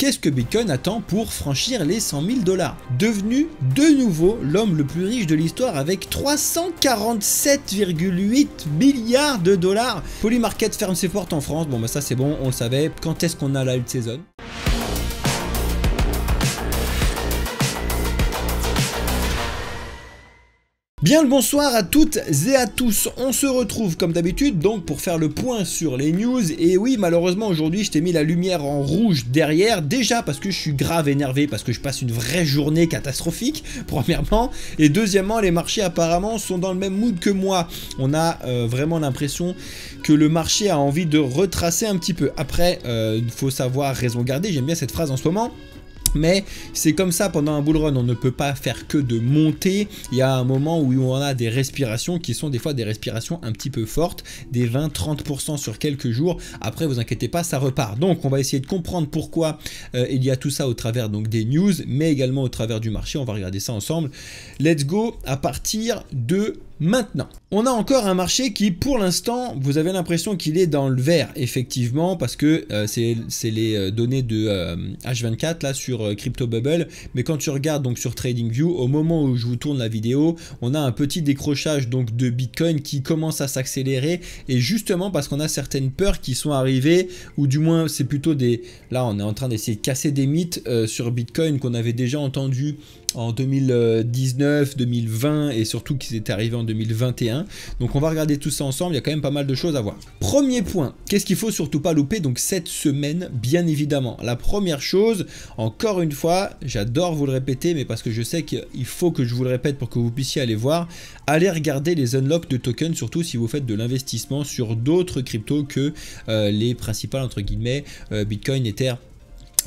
qu'est-ce que Bitcoin attend pour franchir les 100 000 $? Devenu de nouveau l'homme le plus riche de l'histoire avec 347,8 milliards de dollars. Polymarket ferme ses portes en France. Bon bah ça c'est bon, on le savait. Quand est-ce qu'on a la alt season? Bien le bonsoir à toutes et à tous, on se retrouve comme d'habitude donc pour faire le point sur les news. Et oui, malheureusement aujourd'hui je t'ai mis la lumière en rouge derrière, déjà parce que je suis grave énervé, parce que je passe une vraie journée catastrophique premièrement, et deuxièmement les marchés apparemment sont dans le même mood que moi. On a vraiment l'impression que le marché a envie de retracer un petit peu. Après il faut savoir raison garder, j'aime bien cette phrase en ce moment. Mais c'est comme ça pendant un bull run, on ne peut pas faire que de monter. Il y a un moment où on a des respirations qui sont des fois des respirations un petit peu fortes, des 20-30% sur quelques jours. Après vous inquiétez pas, ça repart. Donc on va essayer de comprendre pourquoi il y a tout ça au travers donc des news, mais également au travers du marché. On va regarder ça ensemble. Let's go à partir de maintenant. On a encore un marché qui pour l'instant vous avez l'impression qu'il est dans le vert effectivement, parce que c'est les données de H24 là sur Crypto Bubble, mais quand tu regardes donc sur TradingView, au moment où je vous tourne la vidéo, on a un petit décrochage donc de Bitcoin qui commence à s'accélérer, et justement parce qu'on a certaines peurs qui sont arrivées, ou du moins c'est plutôt des... Là on est en train d'essayer de casser des mythes sur Bitcoin qu'on avait déjà entendu en 2019, 2020 et surtout qui étaient arrivés en 2021. Donc on va regarder tout ça ensemble, il y a quand même pas mal de choses à voir. Premier point, qu'est-ce qu'il faut surtout pas louper donc cette semaine, bien évidemment. La première chose, encore une fois, j'adore vous le répéter, mais parce que je sais qu'il faut que je vous le répète pour que vous puissiez aller voir, allez regarder les unlocks de tokens, surtout si vous faites de l'investissement sur d'autres cryptos que les principales entre guillemets, Bitcoin, Ether,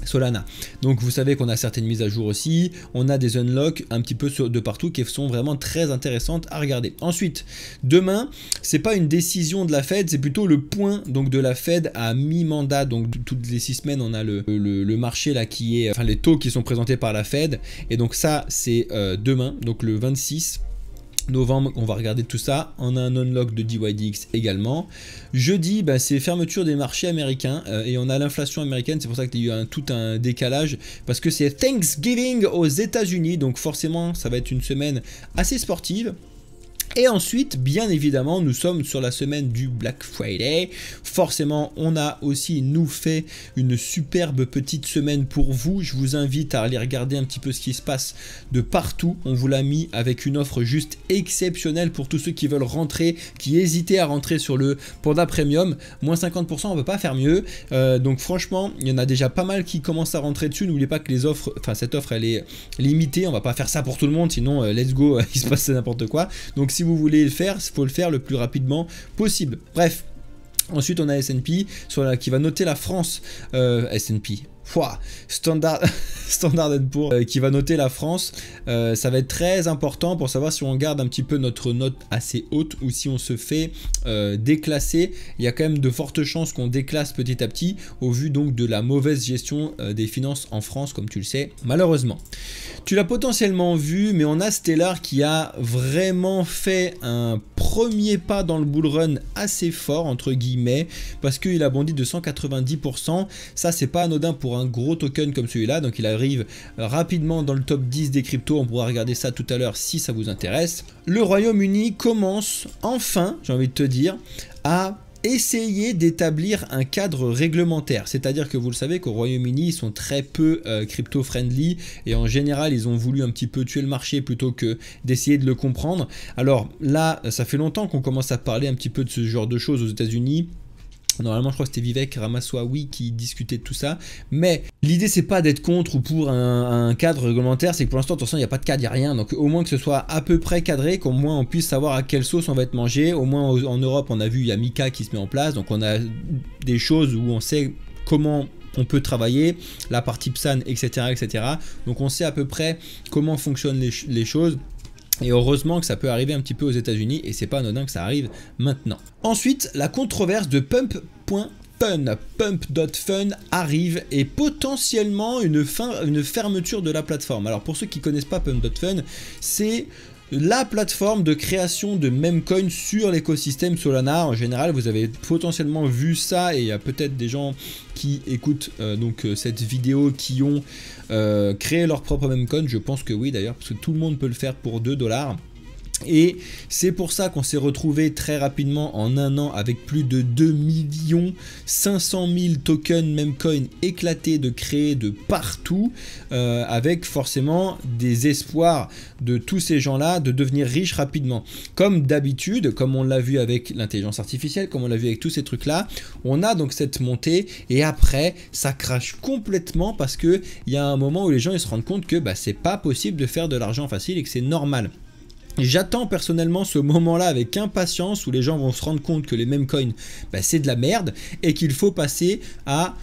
Solana. Donc vous savez qu'on a certaines mises à jour aussi, on a des unlocks un petit peu de partout qui sont vraiment très intéressantes à regarder. Ensuite, demain, c'est pas une décision de la Fed, c'est plutôt le point donc de la Fed à mi-mandat. Donc toutes les 6 semaines, on a le marché là qui est, enfin les taux qui sont présentés par la Fed, et donc ça c'est demain, donc le 26 novembre, on va regarder tout ça. On a un unlock de DYDX également. Jeudi, bah, c'est fermeture des marchés américains et on a l'inflation américaine. C'est pour ça qu'il y a eu tout un décalage, parce que c'est Thanksgiving aux États-Unis, donc forcément ça va être une semaine assez sportive. Et ensuite, bien évidemment, nous sommes sur la semaine du Black Friday. Forcément, on a aussi nous fait une superbe petite semaine pour vous. Je vous invite à aller regarder un petit peu ce qui se passe de partout. On vous l'a mis avec une offre juste exceptionnelle pour tous ceux qui veulent rentrer, qui hésitaient à rentrer sur le Panda Premium. Moins 50%, on ne peut pas faire mieux. Donc franchement, il y en a déjà pas mal qui commencent à rentrer dessus. N'oubliez pas que les offres, enfin cette offre, elle est limitée. On va pas faire ça pour tout le monde, sinon let's go, il se passe n'importe quoi. Donc si vous voulez le faire, il faut le faire le plus rapidement possible. Bref, ensuite on a S&P qui va noter la France, S&P. Standard & Poor's qui va noter la France. Ça va être très important pour savoir si on garde un petit peu notre note assez haute ou si on se fait déclasser. Il y a quand même de fortes chances qu'on déclasse petit à petit au vu donc de la mauvaise gestion des finances en France, comme tu le sais malheureusement. Tu l'as potentiellement vu, mais on a Stellar qui a vraiment fait un premier pas dans le bull run assez fort entre guillemets, parce qu'il a bondi de 190%. Ça c'est pas anodin pour un gros token comme celui-là, donc il arrive rapidement dans le top 10 des cryptos. On pourra regarder ça tout à l'heure si ça vous intéresse. Le Royaume-Uni commence enfin, j'ai envie de te dire, à essayer d'établir un cadre réglementaire. C'est-à-dire que vous le savez qu'au Royaume-Uni, ils sont très peu crypto-friendly et en général, ils ont voulu un petit peu tuer le marché plutôt que d'essayer de le comprendre. Alors là, ça fait longtemps qu'on commence à parler un petit peu de ce genre de choses aux États-Unis. Normalement, je crois que c'était Vivek Ramaswamy qui discutait de tout ça. Mais l'idée, c'est pas d'être contre ou pour un cadre réglementaire. C'est que pour l'instant, attention, il n'y a pas de cadre, il n'y a rien. Donc, au moins que ce soit à peu près cadré, qu'au moins on puisse savoir à quelle sauce on va être mangé. Au moins, en Europe, on a vu, il y a Mika qui se met en place. Donc, on a des choses où on sait comment on peut travailler, la partie PSAN, etc., etc. Donc, on sait à peu près comment fonctionnent les choses. Et heureusement que ça peut arriver un petit peu aux États-Unis et c'est pas anodin que ça arrive maintenant. Ensuite, la controverse de Pump.fun. Pump.fun arrive et potentiellement une fermeture de la plateforme. Alors pour ceux qui connaissent pas Pump.fun, c'est la plateforme de création de memcoin sur l'écosystème Solana. En général, vous avez potentiellement vu ça, et il y a peut-être des gens qui écoutent cette vidéo qui ont créé leur propre memcoin. Je pense que oui d'ailleurs, parce que tout le monde peut le faire pour 2 $. Et c'est pour ça qu'on s'est retrouvé très rapidement en un an avec plus de 2 500 000 tokens memcoin éclatés de créer de partout, avec forcément des espoirs de tous ces gens-là de devenir riches rapidement. Comme d'habitude, comme on l'a vu avec l'intelligence artificielle, comme on l'a vu avec tous ces trucs-là, on a donc cette montée et après ça crache complètement parce qu'il y a un moment où les gens ils se rendent compte que c'est pas possible de faire de l'argent facile et que c'est normal. J'attends personnellement ce moment-là avec impatience où les gens vont se rendre compte que les memcoins, c'est de la merde et qu'il faut passer à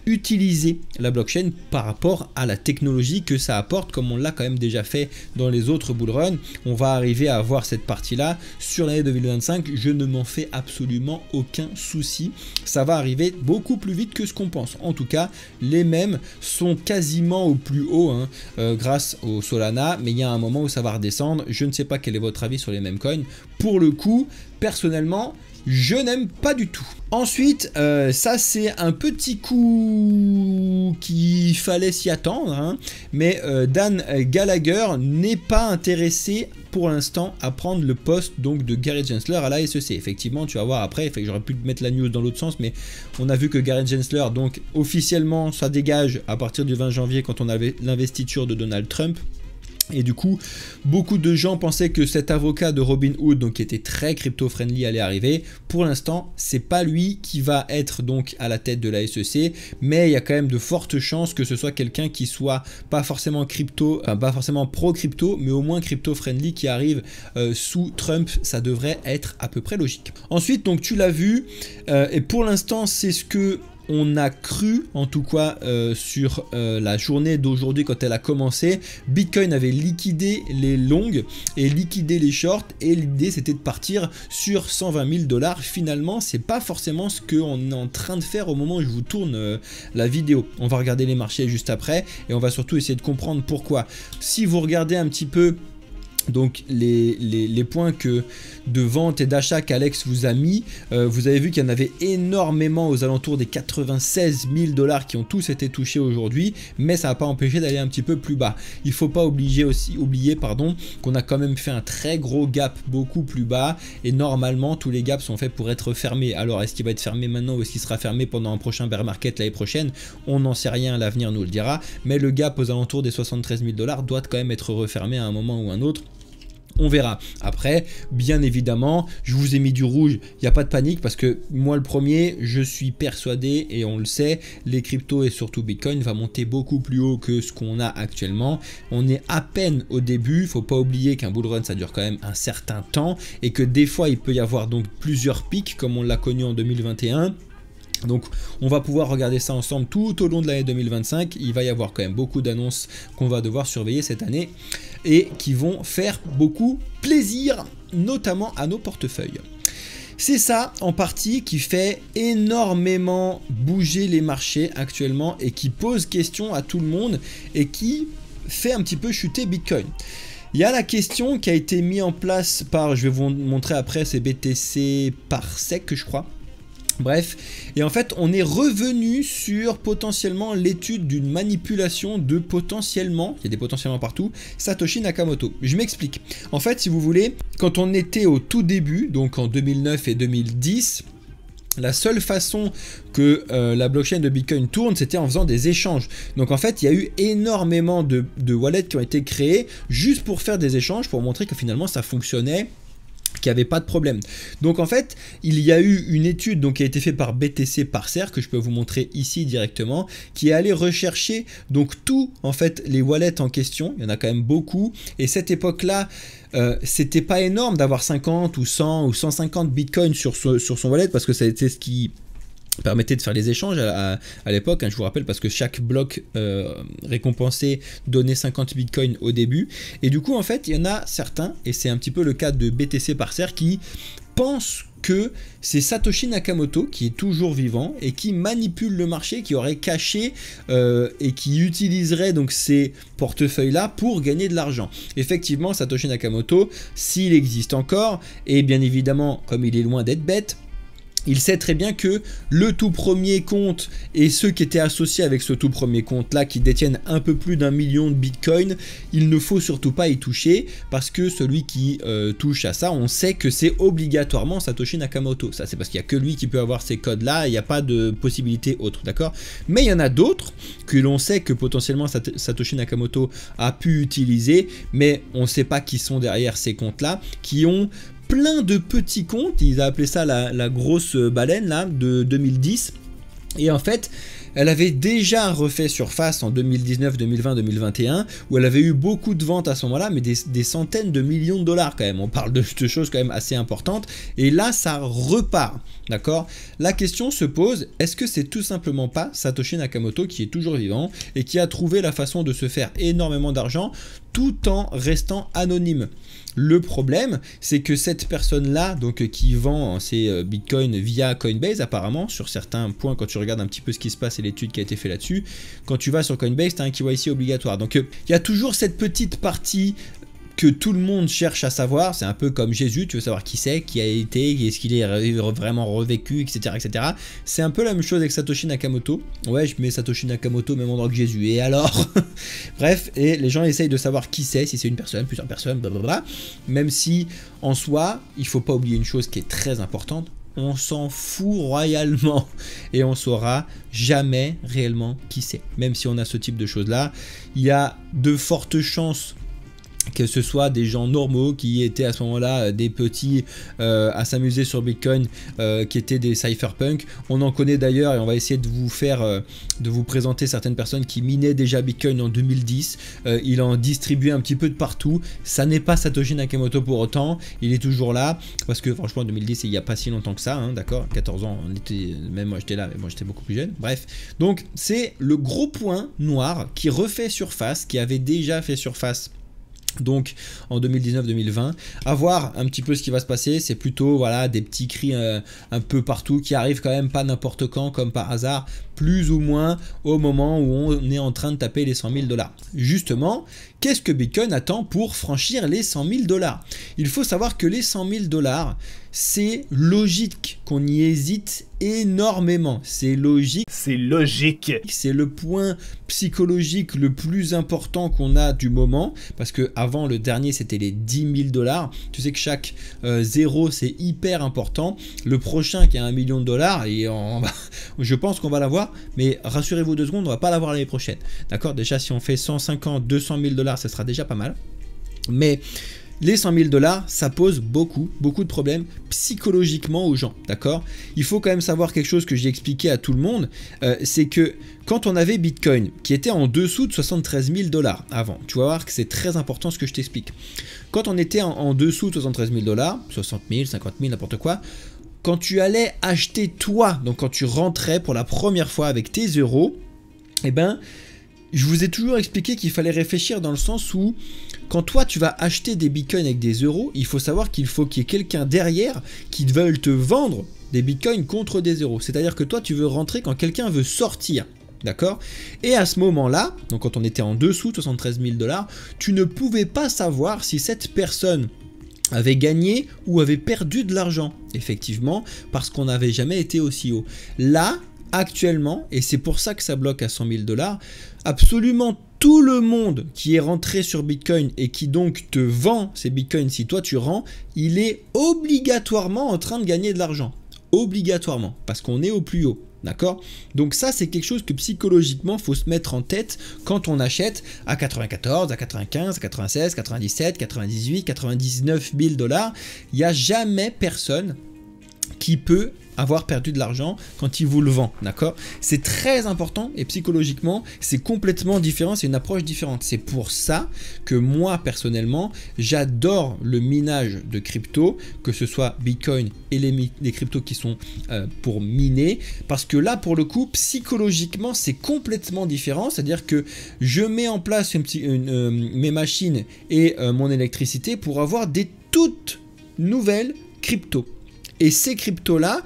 utiliser la blockchain par rapport à la technologie que ça apporte, comme on l'a quand même déjà fait dans les autres bullruns. On va arriver à avoir cette partie-là sur l'année 2025, je ne m'en fais absolument aucun souci. Ça va arriver beaucoup plus vite que ce qu'on pense. En tout cas, les mèmes sont quasiment au plus haut grâce au Solana, mais il y a un moment où ça va redescendre. Je ne sais pas quel est votre avis sur les memcoins. Pour le coup, personnellement, je n'aime pas du tout. Ensuite, ça c'est un petit coup qu'il fallait s'y attendre, mais Dan Gallagher n'est pas intéressé pour l'instant à prendre le poste donc de Gary Gensler à la SEC. Effectivement, tu vas voir après, j'aurais pu mettre la news dans l'autre sens, mais on a vu que Gary Gensler, donc officiellement, ça dégage à partir du 20 janvier quand on avait l'investiture de Donald Trump. Et du coup, beaucoup de gens pensaient que cet avocat de Robinhood, donc qui était très crypto-friendly, allait arriver. Pour l'instant, c'est pas lui qui va être donc à la tête de la SEC, mais il y a quand même de fortes chances que ce soit quelqu'un qui soit pas forcément crypto, pas forcément pro-crypto, mais au moins crypto-friendly qui arrive sous Trump. Ça devrait être à peu près logique. Ensuite, donc tu l'as vu, et pour l'instant, c'est ce que on a cru, en tout cas sur la journée d'aujourd'hui quand elle a commencé. Bitcoin avait liquidé les longues et liquidé les shorts, et l'idée c'était de partir sur 120 000 $. Finalement, c'est pas forcément ce qu'on est en train de faire au moment où je vous tourne la vidéo. On va regarder les marchés juste après et on va surtout essayer de comprendre pourquoi. Si vous regardez un petit peu donc les points de vente et d'achat qu'Alex vous a mis, vous avez vu qu'il y en avait énormément aux alentours des 96 000 $ qui ont tous été touchés aujourd'hui, mais ça n'a pas empêché d'aller un petit peu plus bas. Il ne faut pas oublier qu'on a quand même fait un très gros gap beaucoup plus bas, et normalement tous les gaps sont faits pour être fermés. Alors est-ce qu'il va être fermé maintenant ou est-ce qu'il sera fermé pendant un prochain bear market l'année prochaine? On n'en sait rien, l'avenir nous le dira, mais le gap aux alentours des 73 000 $ doit quand même être refermé à un moment ou un autre. On verra. Après, bien évidemment, je vous ai mis du rouge, il n'y a pas de panique parce que moi le premier, je suis persuadé et on le sait, les cryptos et surtout Bitcoin va monter beaucoup plus haut que ce qu'on a actuellement. On est à peine au début, il ne faut pas oublier qu'un bull run ça dure quand même un certain temps et que des fois il peut y avoir donc plusieurs pics comme on l'a connu en 2021. Donc on va pouvoir regarder ça ensemble tout au long de l'année 2025. Il va y avoir quand même beaucoup d'annonces qu'on va devoir surveiller cette année et qui vont faire beaucoup plaisir, notamment à nos portefeuilles. C'est ça en partie qui fait énormément bouger les marchés actuellement et qui pose question à tout le monde et qui fait un petit peu chuter Bitcoin. Il y a la question qui a été mise en place par, je vais vous montrer après, c'est BTC Parsec je crois. Bref, et en fait on est revenu sur potentiellement l'étude d'une manipulation de potentiellement, il y a des potentiellement partout, Satoshi Nakamoto. Je m'explique. En fait, si vous voulez, quand on était au tout début, donc en 2009 et 2010, la seule façon que la blockchain de Bitcoin tourne, c'était en faisant des échanges. Donc en fait, il y a eu énormément de wallets qui ont été créés juste pour faire des échanges, pour montrer que finalement ça fonctionnait, qu'il n'y avait pas de problème. Donc en fait, il y a eu une étude donc, qui a été faite par BTC Parser, que je peux vous montrer ici directement, qui est allé rechercher donc tout en fait les wallets en question. Il y en a quand même beaucoup. Et cette époque-là, c'était pas énorme d'avoir 50 ou 100 ou 150 bitcoins sur son wallet, parce que c'était ce qui permettait de faire les échanges à l'époque, je vous rappelle, parce que chaque bloc récompensé donnait 50 bitcoins au début. Et du coup en fait il y en a certains, et c'est un petit peu le cas de BTC Parser, qui pense que c'est Satoshi Nakamoto qui est toujours vivant et qui manipule le marché, qui aurait caché et qui utiliserait donc ces portefeuilles-là pour gagner de l'argent. Effectivement, Satoshi Nakamoto, s'il existe encore, et bien évidemment, comme il est loin d'être bête, il sait très bien que le tout premier compte et ceux qui étaient associés avec ce tout premier compte là qui détiennent un peu plus d'1 million de bitcoin, il ne faut surtout pas y toucher parce que celui qui touche à ça, on sait que c'est obligatoirement Satoshi Nakamoto. Ça c'est parce qu'il n'y a que lui qui peut avoir ces codes là, il n'y a pas de possibilité autre, d'accord? Mais il y en a d'autres que l'on sait que potentiellement Satoshi Nakamoto a pu utiliser, mais on ne sait pas qui sont derrière ces comptes là, qui ont plein de petits comptes, ils ont appelé ça la grosse baleine là de 2010, et en fait elle avait déjà refait surface en 2019, 2020, 2021, où elle avait eu beaucoup de ventes à ce moment-là, mais des centaines de millions de dollars quand même, on parle de choses quand même assez importantes, et là ça repart, d'accord? La question se pose, est-ce que c'est tout simplement pas Satoshi Nakamoto qui est toujours vivant, et qui a trouvé la façon de se faire énormément d'argent, tout en restant anonyme? Le problème, c'est que cette personne-là, donc qui vend ses bitcoins via Coinbase, apparemment, sur certains points, quand tu regardes un petit peu ce qui se passe et l'étude qui a été faite là-dessus, quand tu vas sur Coinbase, tu as un KYC obligatoire. Donc, il y a toujours cette petite partie que tout le monde cherche à savoir. C'est un peu comme Jésus, tu veux savoir qui c'est, qui a été, est-ce qu'il est vraiment revécu, etc. etc. C'est un peu la même chose avec Satoshi Nakamoto. Ouais, je mets Satoshi Nakamoto au même endroit que Jésus, et alors? Bref, et les gens essayent de savoir qui c'est, si c'est une personne, plusieurs personnes, blablabla. Même si, en soi, il faut pas oublier une chose qui est très importante, on s'en fout royalement et on saura jamais réellement qui c'est. Même si on a ce type de choses là, il y a de fortes chances que ce soit des gens normaux qui étaient à ce moment-là des petits à s'amuser sur Bitcoin, qui étaient des cypherpunks. On en connaît d'ailleurs, et on va essayer de vous présenter certaines personnes qui minaient déjà Bitcoin en 2010. Il en distribuait un petit peu de partout. Ça n'est pas Satoshi Nakamoto pour autant. Il est toujours là, parce que franchement en 2010, il n'y a pas si longtemps que ça, hein, d'accord, 14 ans, on était, même moi j'étais là, mais moi j'étais beaucoup plus jeune. Bref, donc c'est le gros point noir qui refait surface, qui avait déjà fait surface donc en 2019-2020, à voir un petit peu ce qui va se passer. C'est plutôt voilà des petits cris un peu partout qui arrivent quand même pas n'importe quand comme par hasard, plus ou moins au moment où on est en train de taper les 100 000 $. Justement, qu'est-ce que Bitcoin attend pour franchir les 100 000 $? Il faut savoir que les 100 000 $, c'est logique qu'on y hésite énormément. C'est logique. C'est logique. C'est le point psychologique le plus important qu'on a du moment, parce que avant le dernier c'était les 10 000 $. Tu sais que chaque zéro c'est hyper important. Le prochain qui a 1 million de $, et je pense qu'on va l'avoir, mais rassurez-vous 2 secondes, on va pas l'avoir l'année prochaine. D'accord? Déjà si on fait 150, 200 000 $, ça sera déjà pas mal. Mais les 100 000 $, ça pose beaucoup de problèmes psychologiquement aux gens, d'accord? Il faut quand même savoir quelque chose que j'ai expliqué à tout le monde, c'est que quand on avait Bitcoin, qui était en dessous de 73 000 $ avant, tu vas voir que c'est très important ce que je t'explique. Quand on était en dessous de 73 000 $, 60 000, 50 000, n'importe quoi, quand tu allais acheter toi, donc quand tu rentrais pour la première fois avec tes euros, eh ben, je vous ai toujours expliqué qu'il fallait réfléchir dans le sens où quand toi tu vas acheter des bitcoins avec des euros, il faut savoir qu'il faut qu'il y ait quelqu'un derrière qui veuille te vendre des bitcoins contre des euros. C'est-à-dire que toi tu veux rentrer quand quelqu'un veut sortir. D'accord? Et à ce moment-là, donc quand on était en dessous de 73 000 $, tu ne pouvais pas savoir si cette personne avait gagné ou avait perdu de l'argent. Effectivement, parce qu'on n'avait jamais été aussi haut. Là, actuellement, et c'est pour ça que ça bloque à 100 000 $, absolument tout le monde qui est rentré sur Bitcoin et qui donc te vend ces Bitcoins si toi tu rends, il est obligatoirement en train de gagner de l'argent. Obligatoirement, parce qu'on est au plus haut. D'accord? Donc ça c'est quelque chose que psychologiquement faut se mettre en tête quand on achète à 94, à 95, à 96, 97, 98, 99 000 $. Il n'y a jamais personne qui peut avoir perdu de l'argent quand il vous le vend, d'accord? C'est très important et psychologiquement c'est complètement différent, c'est une approche différente. C'est pour ça que moi personnellement j'adore le minage de crypto, que ce soit Bitcoin et les cryptos qui sont pour miner, parce que là pour le coup psychologiquement c'est complètement différent. C'est à dire que je mets en place mes machines et mon électricité pour avoir des toutes nouvelles cryptos. Et ces cryptos-là,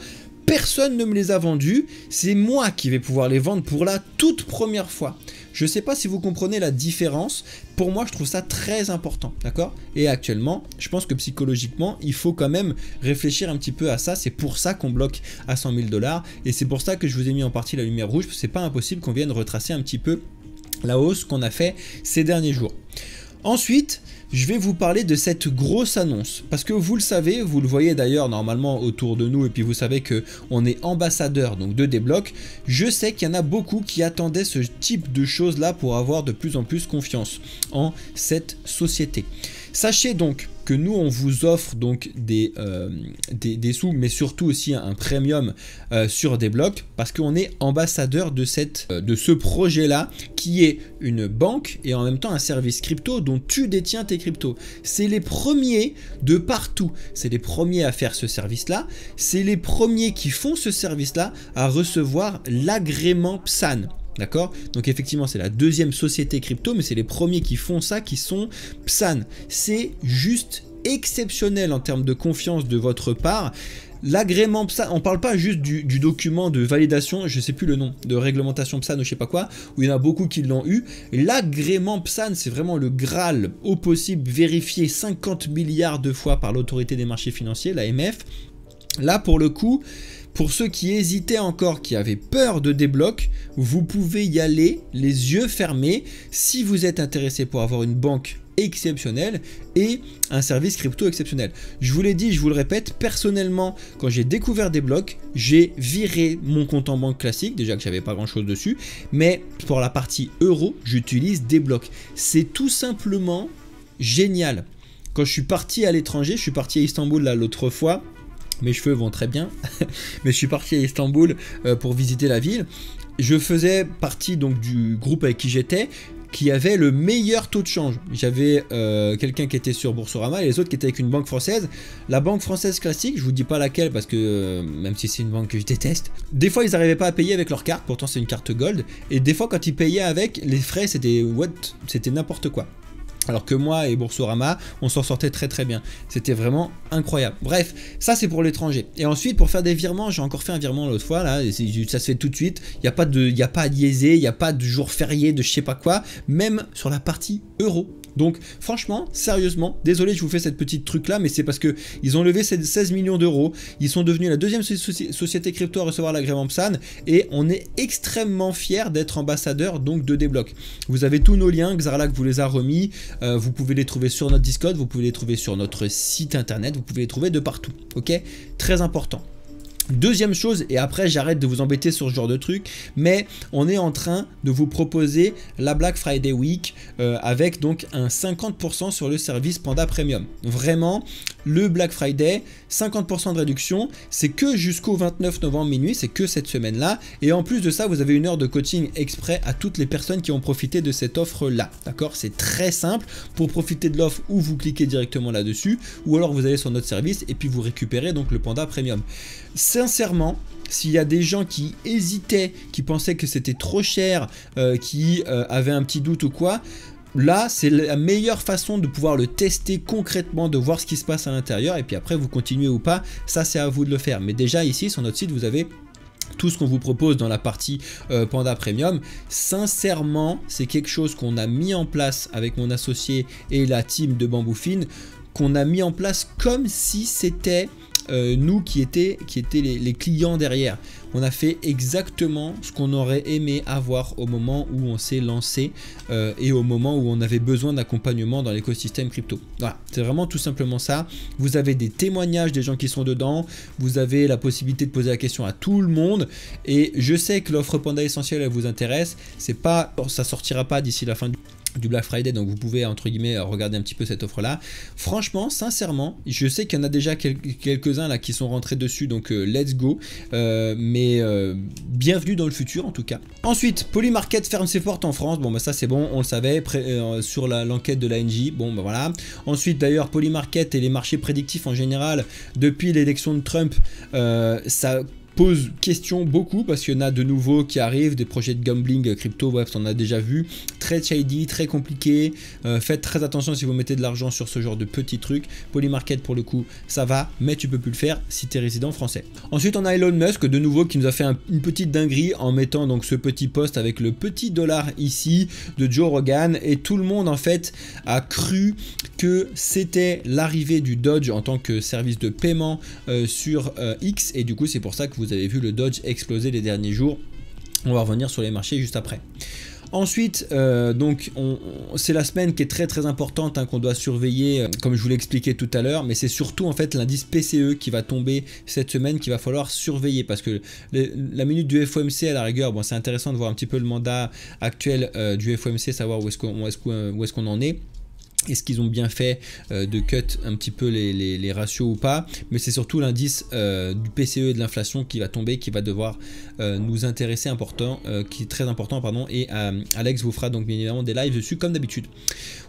personne ne me les a vendus, c'est moi qui vais pouvoir les vendre pour la toute première fois. Je ne sais pas si vous comprenez la différence, pour moi je trouve ça très important, d'accord? Et actuellement, je pense que psychologiquement, il faut quand même réfléchir un petit peu à ça, c'est pour ça qu'on bloque à 100 000 $, et c'est pour ça que je vous ai mis en partie la lumière rouge, c'est pas impossible qu'on vienne retracer un petit peu la hausse qu'on a fait ces derniers jours. Ensuite, je vais vous parler de cette grosse annonce, parce que vous le savez, vous le voyez d'ailleurs normalement autour de nous, et puis vous savez que on est ambassadeur donc de Débloque. Je sais qu'il y en a beaucoup qui attendaient ce type de choses là pour avoir de plus en plus confiance en cette société. Sachez donc que nous on vous offre donc des sous, mais surtout aussi un premium sur Débloque, parce qu'on est ambassadeur de ce projet là qui est une banque et en même temps un service crypto dont tu détiens tes cryptos. C'est les premiers de partout, c'est les premiers à faire ce service là, c'est les premiers qui font ce service là à recevoir l'agrément PSAN. D'accord? Donc effectivement c'est la deuxième société crypto, mais c'est les premiers qui font ça, qui sont PSAN. C'est juste exceptionnel en termes de confiance de votre part. L'agrément PSAN, on parle pas juste du document de validation, je sais plus le nom, de réglementation PSAN ou je sais pas quoi, où il y en a beaucoup qui l'ont eu. L'agrément PSAN, c'est vraiment le Graal au possible, vérifié 50 milliards de fois par l'autorité des marchés financiers, l'AMF. Là pour le coup, pour ceux qui hésitaient encore, qui avaient peur de Débloque, vous pouvez y aller les yeux fermés si vous êtes intéressé pour avoir une banque exceptionnelle et un service crypto exceptionnel. Je vous l'ai dit, je vous le répète, personnellement, quand j'ai découvert Débloque, j'ai viré mon compte en banque classique, déjà que j'avais pas grand chose dessus, mais pour la partie euro, j'utilise Débloque. C'est tout simplement génial. Quand je suis parti à l'étranger, je suis parti à Istanbul là l'autre fois. Mes cheveux vont très bien, mais je suis parti à Istanbul pour visiter la ville. Je faisais partie donc du groupe avec qui j'étais, qui avait le meilleur taux de change. J'avais quelqu'un qui était sur Boursorama et les autres qui étaient avec une banque française. La banque française classique, je vous dis pas laquelle parce que même si c'est une banque que je déteste, des fois ils n'arrivaient pas à payer avec leur carte, pourtant c'est une carte gold, et des fois quand ils payaient avec, les frais c'était c'était n'importe quoi. Alors que moi et Boursorama, on s'en sortait très très bien. C'était vraiment incroyable. Bref, ça c'est pour l'étranger. Et ensuite, pour faire des virements, j'ai encore fait un virement l'autre fois, là, ça se fait tout de suite. Il n'y a pas à diéser, il n'y a pas de jour férié, de je sais pas quoi, même sur la partie euro. Donc franchement, sérieusement, désolé je vous fais cette petite truc là, mais c'est parce que ils ont levé 16 millions d'euros, ils sont devenus la deuxième société crypto à recevoir l'agrément PSAN et on est extrêmement fiers d'être ambassadeur donc de Débloque. Vous avez tous nos liens, Xarlac vous les a remis, vous pouvez les trouver sur notre Discord, vous pouvez les trouver sur notre site internet, vous pouvez les trouver de partout, ok? Très important. Deuxième chose, et après j'arrête de vous embêter sur ce genre de truc, mais on est en train de vous proposer la Black Friday Week avec donc un 50% sur le service Panda Premium. Vraiment, le Black Friday, 50% de réduction, c'est que jusqu'au 29 novembre minuit, c'est que cette semaine-là. Et en plus de ça, vous avez une heure de coaching exprès à toutes les personnes qui ont profité de cette offre-là. D'accord? C'est très simple. Pour profiter de l'offre, ou vous cliquez directement là-dessus, ou alors vous allez sur notre service et puis vous récupérez donc le Panda Premium. Sincèrement, s'il y a des gens qui hésitaient, qui pensaient que c'était trop cher, qui avaient un petit doute ou quoi, là c'est la meilleure façon de pouvoir le tester concrètement, de voir ce qui se passe à l'intérieur et puis après vous continuez ou pas, ça c'est à vous de le faire. Mais déjà ici sur notre site vous avez tout ce qu'on vous propose dans la partie Panda Premium. Sincèrement, c'est quelque chose qu'on a mis en place avec mon associé et la team de Bamboufine, qu'on a mis en place comme si c'était nous qui étaient les clients derrière. On a fait exactement ce qu'on aurait aimé avoir au moment où on s'est lancé et au moment où on avait besoin d'accompagnement dans l'écosystème crypto. Voilà, c'est vraiment tout simplement ça. Vous avez des témoignages des gens qui sont dedans, vous avez la possibilité de poser la question à tout le monde et je sais que l'offre Panda Essentiel elle vous intéresse. C'est pas, ça sortira pas d'ici la fin du Black Friday, donc vous pouvez entre guillemets regarder un petit peu cette offre là. Franchement, sincèrement, je sais qu'il y en a déjà quelques-uns là qui sont rentrés dessus, donc let's go, mais bienvenue dans le futur en tout cas. Ensuite, Polymarket ferme ses portes en France. Bon bah ça c'est bon, on le savait sur l'enquête de l'ANJ. Bon bah voilà. Ensuite d'ailleurs Polymarket et les marchés prédictifs en général depuis l'élection de Trump, ça pose question beaucoup parce qu'il y en a de nouveaux qui arrivent, des projets de gambling crypto, bref, on a déjà vu, très shady, très compliqué. Faites très attention si vous mettez de l'argent sur ce genre de petits trucs. Polymarket pour le coup ça va, mais tu peux plus le faire si tu es résident français. Ensuite on a Elon Musk de nouveau qui nous a fait une petite dinguerie en mettant donc ce petit post avec le petit dollar ici de Joe Rogan, et tout le monde en fait a cru que c'était l'arrivée du Doge en tant que service de paiement sur X, et du coup c'est pour ça que vous avez vu le Doge exploser les derniers jours. On va revenir sur les marchés juste après. Ensuite, donc c'est la semaine qui est très importante, hein, qu'on doit surveiller, comme je vous l'ai expliqué tout à l'heure, mais c'est surtout en fait l'indice PCE qui va tomber cette semaine qu'il va falloir surveiller, parce que la minute du FOMC à la rigueur, bon, c'est intéressant de voir un petit peu le mandat actuel du FOMC, savoir où est-ce qu'on en est. Est-ce qu'ils ont bien fait de cut un petit peu les ratios ou pas, mais c'est surtout l'indice du PCE et de l'inflation qui va tomber, qui va devoir nous intéresser, qui est très important, pardon, et Alex vous fera donc bien évidemment des lives dessus comme d'habitude.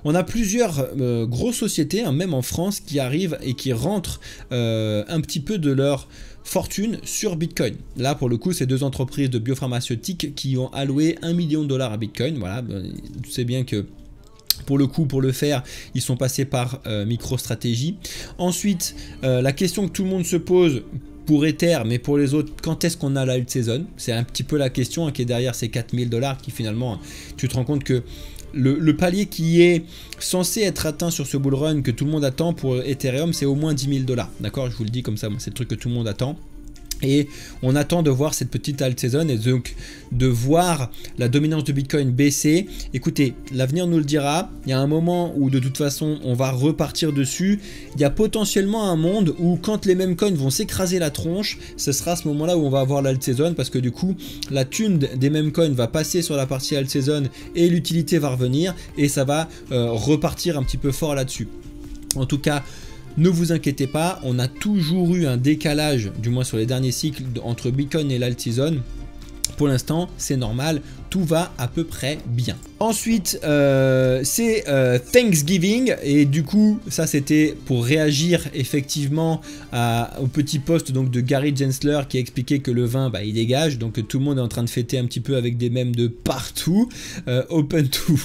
On a plusieurs grosses sociétés, hein, même en France, qui arrivent et qui rentrent un petit peu de leur fortune sur Bitcoin. Là pour le coup c'est deux entreprises de biopharmaceutiques qui ont alloué $1 million à Bitcoin. Voilà, tu sais bien que pour le coup, pour le faire, ils sont passés par MicroStrategy. Ensuite, la question que tout le monde se pose pour Ether, mais pour les autres, quand est-ce qu'on a la alt season? C'est un petit peu la question, hein, qui est derrière ces $4 000 qui finalement, tu te rends compte que le palier qui est censé être atteint sur ce bull run que tout le monde attend pour Ethereum, c'est au moins $10 000. D'accord, je vous le dis comme ça, c'est le truc que tout le monde attend. Et on attend de voir cette petite alt season et donc de voir la dominance de Bitcoin baisser. Écoutez, l'avenir nous le dira. Il y a un moment où de toute façon on va repartir dessus. Il y a potentiellement un monde où quand les mêmes coins vont s'écraser la tronche, ce sera à ce moment là où on va avoir l'alt season, parce que du coup la thune des mêmes coins va passer sur la partie alt season et l'utilité va revenir et ça va repartir un petit peu fort là-dessus. En tout cas, ne vous inquiétez pas, on a toujours eu un décalage, du moins sur les derniers cycles, entre Bitcoin et l'alt season. Pour l'instant, c'est normal, tout va à peu près bien. Ensuite, c'est Thanksgiving, et du coup, ça c'était pour réagir effectivement au petit post donc, de Gary Gensler qui a expliqué que le vin, bah, il dégage, donc tout le monde est en train de fêter un petit peu avec des mèmes de partout, open to.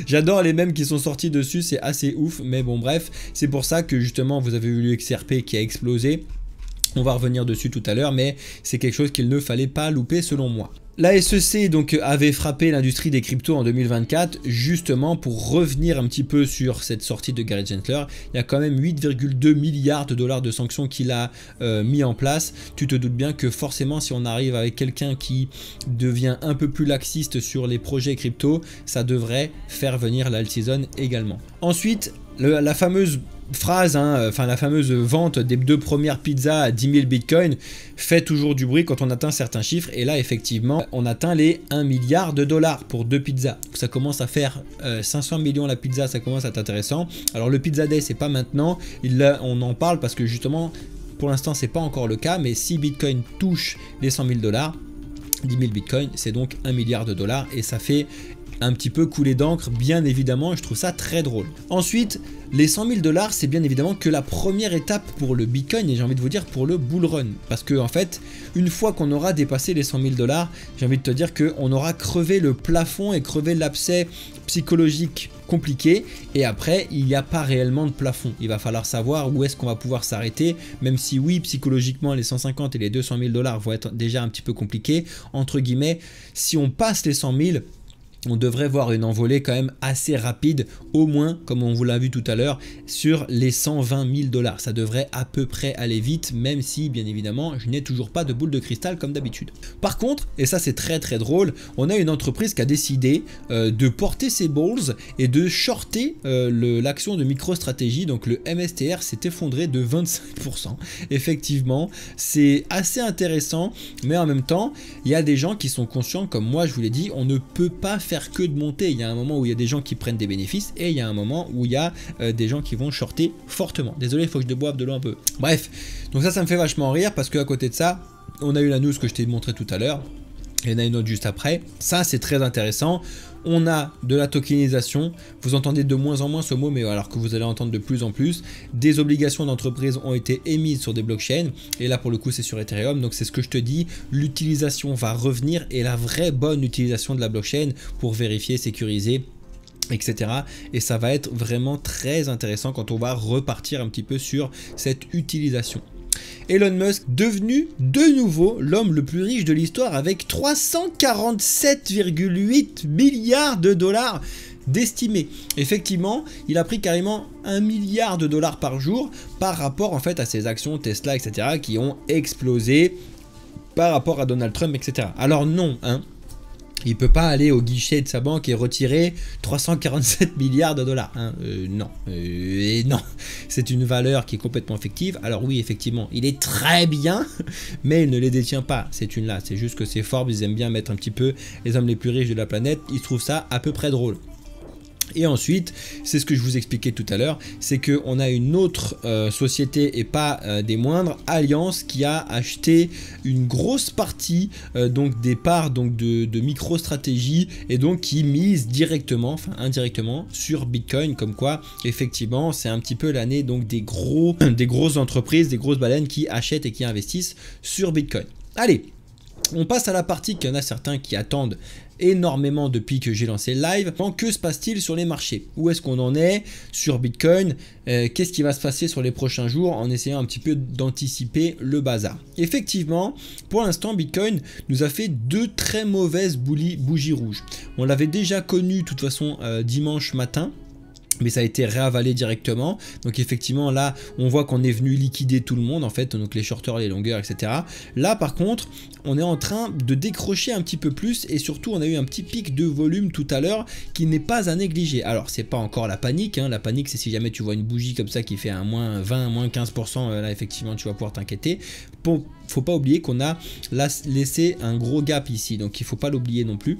J'adore les mèmes qui sont sortis dessus, c'est assez ouf, mais bon bref, c'est pour ça que justement vous avez eu l'UXRP qui a explosé. On va revenir dessus tout à l'heure, mais c'est quelque chose qu'il ne fallait pas louper selon moi. La SEC donc avait frappé l'industrie des cryptos en 2024, justement pour revenir un petit peu sur cette sortie de Gary Gensler. Il y a quand même 8,2 milliards de dollars de sanctions qu'il a mis en place. Tu te doutes bien que forcément si on arrive avec quelqu'un qui devient un peu plus laxiste sur les projets crypto, ça devrait faire venir l'alt season également. Ensuite, la fameuse phrase, hein, enfin la fameuse vente des 2 premières pizzas à 10 000 bitcoins fait toujours du bruit quand on atteint certains chiffres, et là effectivement on atteint les 1 milliard de dollars pour 2 pizzas. Donc, ça commence à faire 500 millions la pizza, ça commence à être intéressant. Alors le Pizza Day c'est pas maintenant, on en parle parce que justement pour l'instant c'est pas encore le cas, mais si Bitcoin touche les 100 000 dollars, 10 000 bitcoins c'est donc 1 milliard de dollars, et ça fait un petit peu couler d'encre, bien évidemment, et je trouve ça très drôle. Ensuite, les 100 000 dollars, c'est bien évidemment que la première étape pour le Bitcoin, et j'ai envie de vous dire pour le bull run, parce que en fait, une fois qu'on aura dépassé les 100 000 dollars, j'ai envie de te dire qu'on aura crevé le plafond et crevé l'abcès psychologique compliqué, et après il n'y a pas réellement de plafond. Il va falloir savoir où est-ce qu'on va pouvoir s'arrêter, même si oui, psychologiquement les 150 et les 200 000 dollars vont être déjà un petit peu compliqués, entre guillemets. Si on passe les 100 000, on devrait voir une envolée quand même assez rapide, au moins, comme on vous l'a vu tout à l'heure, sur les 120 000 dollars. Ça devrait à peu près aller vite, même si, bien évidemment, je n'ai toujours pas de boule de cristal comme d'habitude. Par contre, et ça c'est très drôle, on a une entreprise qui a décidé de porter ses balls et de shorter l'action de MicroStrategy. Donc le MSTR s'est effondré de 25%. Effectivement, c'est assez intéressant, mais en même temps, il y a des gens qui sont conscients, comme moi je vous l'ai dit, on ne peut pas faire que de monter. Il y a un moment où il y a des gens qui prennent des bénéfices, et il y a un moment où il y a des gens qui vont shorter fortement. Désolé, il faut que je boive de l'eau un peu. Bref, donc ça me fait vachement rire, parce que à côté de ça, on a eu la news que je t'ai montré tout à l'heure. Il y en a une autre juste après. Ça, c'est très intéressant. On a de la tokenisation. Vous entendez de moins en moins ce mot, mais alors que vous allez entendre de plus en plus. Des obligations d'entreprise ont été émises sur des blockchains. Et là, pour le coup, c'est sur Ethereum. Donc, c'est ce que je te dis. L'utilisation va revenir et la vraie bonne utilisation de la blockchain pour vérifier, sécuriser, etc. Et ça va être vraiment très intéressant quand on va repartir un petit peu sur cette utilisation. Elon Musk devenu de nouveau l'homme le plus riche de l'histoire avec 347,8 milliards de dollars d'estimés. Effectivement, il a pris carrément 1 milliard de dollars par jour par rapport en fait à ses actions Tesla, etc. qui ont explosé par rapport à Donald Trump, etc. Alors non, hein. Il ne peut pas aller au guichet de sa banque et retirer 347 milliards de dollars. Hein. Non. Et non. C'est une valeur qui est complètement fictive. Alors oui, effectivement, il est très bien, mais il ne les détient pas. C'est une là. C'est juste que c'est Forbes, ils aiment bien mettre un petit peu les hommes les plus riches de la planète. Ils trouvent ça à peu près drôle. Et ensuite, c'est ce que je vous expliquais tout à l'heure, c'est qu'on a une autre société et pas des moindres, Allianz, qui a acheté une grosse partie donc des parts donc de MicroStrategy et donc qui mise directement, enfin indirectement, sur Bitcoin, comme quoi effectivement c'est un petit peu l'année donc des grosses entreprises, des grosses baleines qui achètent et qui investissent sur Bitcoin. Allez, on passe à la partie qu'il y en a certains qui attendent énormément depuis que j'ai lancé le live. Que se passe-t-il sur les marchés? Où est-ce qu'on en est sur Bitcoin? Qu'est-ce qui va se passer sur les prochains jours en essayant un petit peu d'anticiper le bazar? Effectivement, pour l'instant, Bitcoin nous a fait deux très mauvaises bougies rouges. On l'avait déjà connu de toute façon dimanche matin, mais ça a été réavalé directement. Donc effectivement là on voit qu'on est venu liquider tout le monde en fait, donc les shorters, les longers, etc. Là par contre on est en train de décrocher un petit peu plus et surtout on a eu un petit pic de volume tout à l'heure qui n'est pas à négliger. Alors c'est pas encore la panique, hein. La panique c'est si jamais tu vois une bougie comme ça qui fait un moins 20, moins 15%, là effectivement tu vas pouvoir t'inquiéter. Bon, faut pas oublier qu'on a là laissé un gros gap ici, donc il faut pas l'oublier non plus.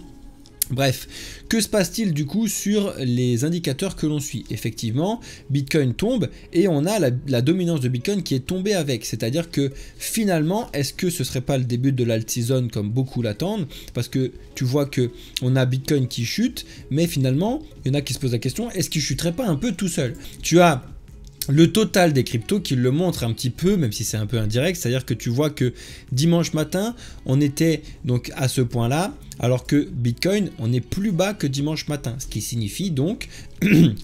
Bref, que se passe-t-il du coup sur les indicateurs que l'on suit? Effectivement, Bitcoin tombe et on a la dominance de Bitcoin qui est tombée avec. C'est-à-dire que finalement, est-ce que ce serait pas le début de l'alt season comme beaucoup l'attendent? Parce que tu vois que on a Bitcoin qui chute, mais finalement, il y en a qui se posent la question, est-ce qu'il chuterait pas un peu tout seul? Tu as le total des cryptos qui le montre un petit peu, même si c'est un peu indirect, c'est-à-dire que tu vois que dimanche matin, on était donc à ce point-là, alors que Bitcoin, on est plus bas que dimanche matin, ce qui signifie donc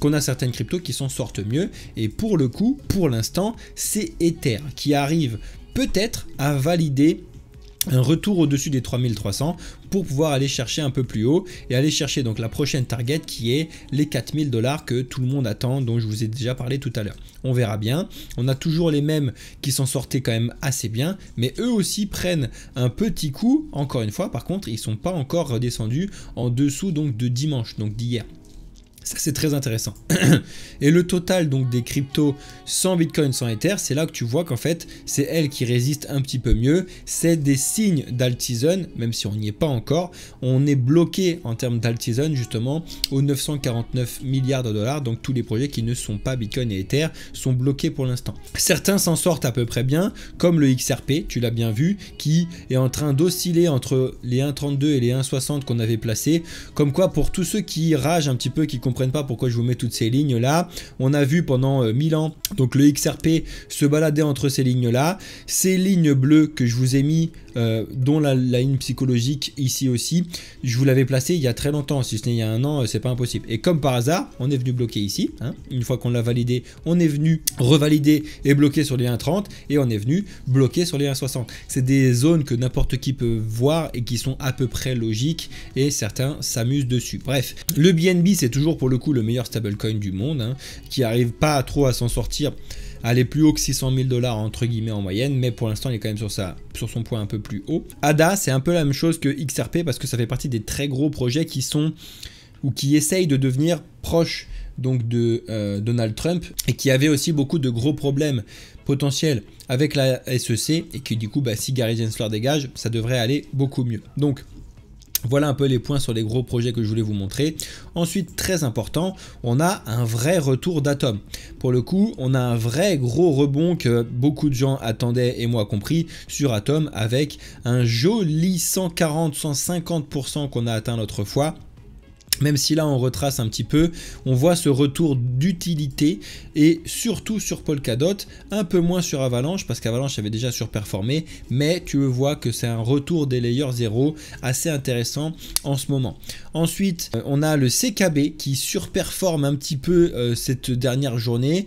qu'on a certaines cryptos qui s'en sortent mieux, et pour le coup, pour l'instant, c'est Ether qui arrive peut-être à valider un retour au-dessus des 3300 pour pouvoir aller chercher un peu plus haut et aller chercher donc la prochaine target qui est les 4000 $ que tout le monde attend, dont je vous ai déjà parlé tout à l'heure. On verra bien. On a toujours les mêmes qui s'en sortaient quand même assez bien, mais eux aussi prennent un petit coup. Encore une fois, par contre, ils sont pas encore redescendus en dessous donc de dimanche, donc d'hier. Ça c'est très intéressant. Et le total donc des cryptos sans Bitcoin, sans Ether, c'est là que tu vois qu'en fait c'est elle qui résiste un petit peu mieux. C'est des signes d'alt season, même si on n'y est pas encore. On est bloqué en termes d'alt season justement aux 949 milliards de dollars. Donc tous les projets qui ne sont pas Bitcoin et Ether sont bloqués pour l'instant. Certains s'en sortent à peu près bien, comme le XRP, tu l'as bien vu, qui est en train d'osciller entre les 1,32 et les 1,60 qu'on avait placés. Comme quoi pour tous ceux qui ragent un petit peu, qui comprennent pas pourquoi je vous mets toutes ces lignes là, on a vu pendant 1000 ans donc le XRP se balader entre ces lignes là, ces lignes bleues que je vous ai mis dont la ligne psychologique ici aussi, je vous l'avais placé il y a très longtemps, si ce n'est il y a un an, c'est pas impossible. Et comme par hasard, on est venu bloquer ici, hein. Une fois qu'on l'a validé, on est venu revalider et bloquer sur les 1,30 et on est venu bloquer sur les 1,60. C'est des zones que n'importe qui peut voir et qui sont à peu près logiques et certains s'amusent dessus. Bref, le BNB c'est toujours pour le coup le meilleur stablecoin du monde, hein, qui arrive pas trop à s'en sortir, aller plus haut que 600 000 $ entre guillemets en moyenne, mais pour l'instant il est quand même sur son point un peu plus haut. ADA c'est un peu la même chose que XRP parce que ça fait partie des très gros projets qui sont ou qui essayent de devenir proches donc de Donald Trump et qui avaient aussi beaucoup de gros problèmes potentiels avec la SEC et qui du coup si Gary Gensler dégage ça devrait aller beaucoup mieux. Donc Voilà un peu les points sur les gros projets que je voulais vous montrer. Ensuite, très important, on a un vrai retour d'Atom. Pour le coup, on a un vrai gros rebond que beaucoup de gens attendaient, et moi compris, sur Atom, avec un joli 140-150% qu'on a atteint l'autre fois. Même si là on retrace un petit peu, on voit ce retour d'utilité et surtout sur Polkadot, un peu moins sur Avalanche parce qu'Avalanche avait déjà surperformé, mais tu vois que c'est un retour des layers 0 assez intéressant en ce moment. Ensuite, on a le CKB qui surperforme un petit peu cette dernière journée,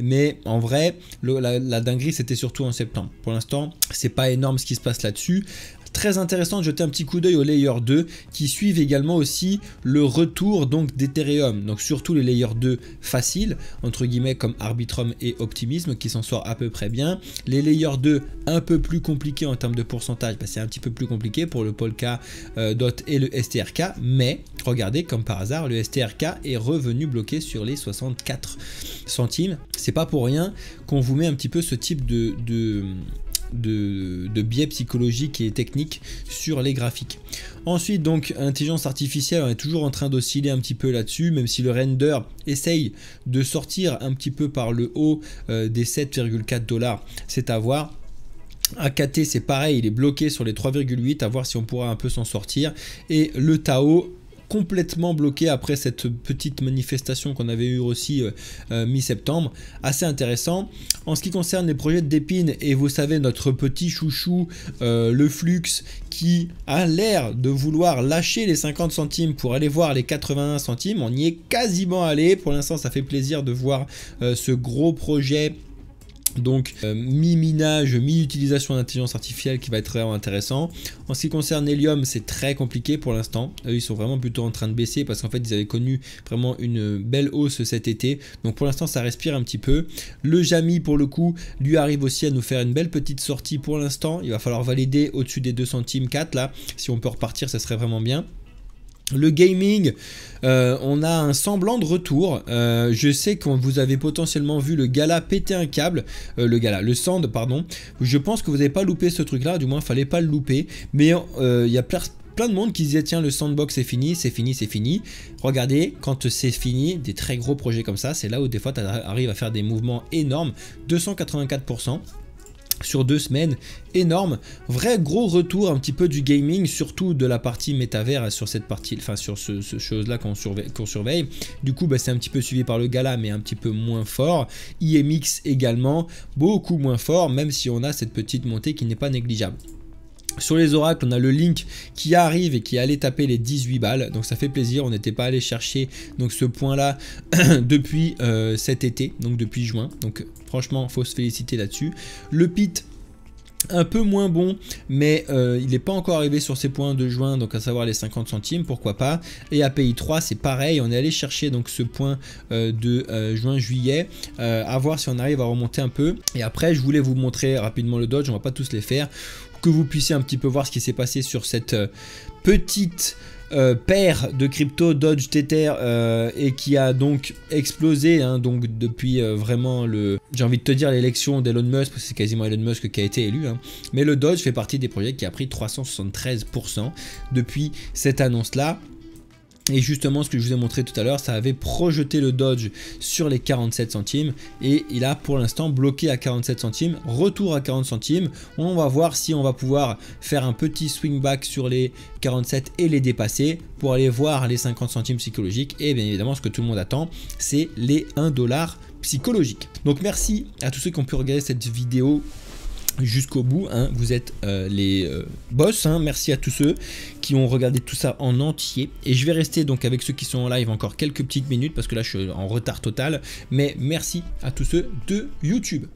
mais en vrai, la dinguerie c'était surtout en septembre. Pour l'instant, c'est pas énorme ce qui se passe là-dessus. Très intéressant de jeter un petit coup d'œil aux Layer 2 qui suivent également aussi le retour donc d'Ethereum, donc surtout les Layer 2 faciles entre guillemets comme Arbitrum et Optimism qui s'en sortent à peu près bien. Les Layer 2 un peu plus compliqués en termes de pourcentage, c'est un petit peu plus compliqué pour le Polkadot et le STRK, mais regardez comme par hasard le STRK est revenu bloqué sur les 64 centimes. C'est pas pour rien qu'on vous met un petit peu ce type de biais psychologiques et techniques sur les graphiques. Ensuite donc intelligence artificielle, on est toujours en train d'osciller un petit peu là-dessus, même si le render essaye de sortir un petit peu par le haut des 7,4 $, c'est à voir. AKT c'est pareil, il est bloqué sur les 3,8, à voir si on pourra un peu s'en sortir. Et le Tao complètement bloqué après cette petite manifestation qu'on avait eu aussi mi-septembre, assez intéressant. En ce qui concerne les projets de Dépine, et vous savez notre petit chouchou le Flux qui a l'air de vouloir lâcher les 50 centimes pour aller voir les 81 centimes, on y est quasiment allé. Pour l'instant ça fait plaisir de voir ce gros projet. Donc mi-minage, mi-utilisation d'intelligence artificielle qui va être vraiment intéressant. En ce qui concerne Helium, c'est très compliqué pour l'instant. Ils sont vraiment plutôt en train de baisser parce qu'en fait ils avaient connu vraiment une belle hausse cet été. Donc pour l'instant ça respire un petit peu. Le Jami pour le coup lui arrive aussi à nous faire une belle petite sortie pour l'instant. Il va falloir valider au-dessus des 2 centimes 4 là. Si on peut repartir ça serait vraiment bien. Le gaming, on a un semblant de retour. Je sais que vous avez potentiellement vu le gala péter un câble, le Sand pardon. Je pense que vous n'avez pas loupé ce truc là, du moins il fallait pas le louper. Mais il y a plein de monde qui disait tiens le sandbox c'est fini, c'est fini, c'est fini. Regardez, quand c'est fini, des très gros projets comme ça, c'est là où des fois tu arrives à faire des mouvements énormes, 284%. Sur 2 semaines, énorme, vrai gros retour un petit peu du gaming, surtout de la partie métavers sur cette partie, enfin sur ce chose là qu'on surveille. Du coup c'est un petit peu suivi par le gala mais un petit peu moins fort. IMX également beaucoup moins fort, même si on a cette petite montée qui n'est pas négligeable. Sur les oracles, on a le Link qui arrive et qui allait taper les 18 balles, donc ça fait plaisir. On n'était pas allé chercher donc ce point là depuis cet été, donc depuis juin, donc franchement faut se féliciter là-dessus. Le Pit un peu moins bon, mais il n'est pas encore arrivé sur ces points de juin, donc à savoir les 50 centimes, pourquoi pas. Et API 3 c'est pareil, on est allé chercher donc ce point de juin-juillet, à voir si on arrive à remonter un peu. Et après je voulais vous montrer rapidement le Dodge, on va pas tous les faire, que vous puissiez un petit peu voir ce qui s'est passé sur cette petite paire de crypto Dodge Tether et qui a donc explosé donc depuis vraiment j'ai envie de te dire l'élection d'Elon Musk, parce que c'est quasiment Elon Musk qui a été élu, mais le Dodge fait partie des projets qui a pris 373% depuis cette annonce là. Et justement ce que je vous ai montré tout à l'heure, ça avait projeté le Dodge sur les 47 centimes et il a pour l'instant bloqué à 47 centimes, retour à 40 centimes. On va voir si on va pouvoir faire un petit swing back sur les 47 et les dépasser pour aller voir les 50 centimes psychologiques. Et bien évidemment ce que tout le monde attend, c'est les 1 $ psychologiques. Donc merci à tous ceux qui ont pu regarder cette vidéo jusqu'au bout, vous êtes les boss, merci à tous ceux qui ont regardé tout ça en entier, et je vais rester donc avec ceux qui sont en live encore quelques petites minutes parce que là je suis en retard total, mais merci à tous ceux de YouTube.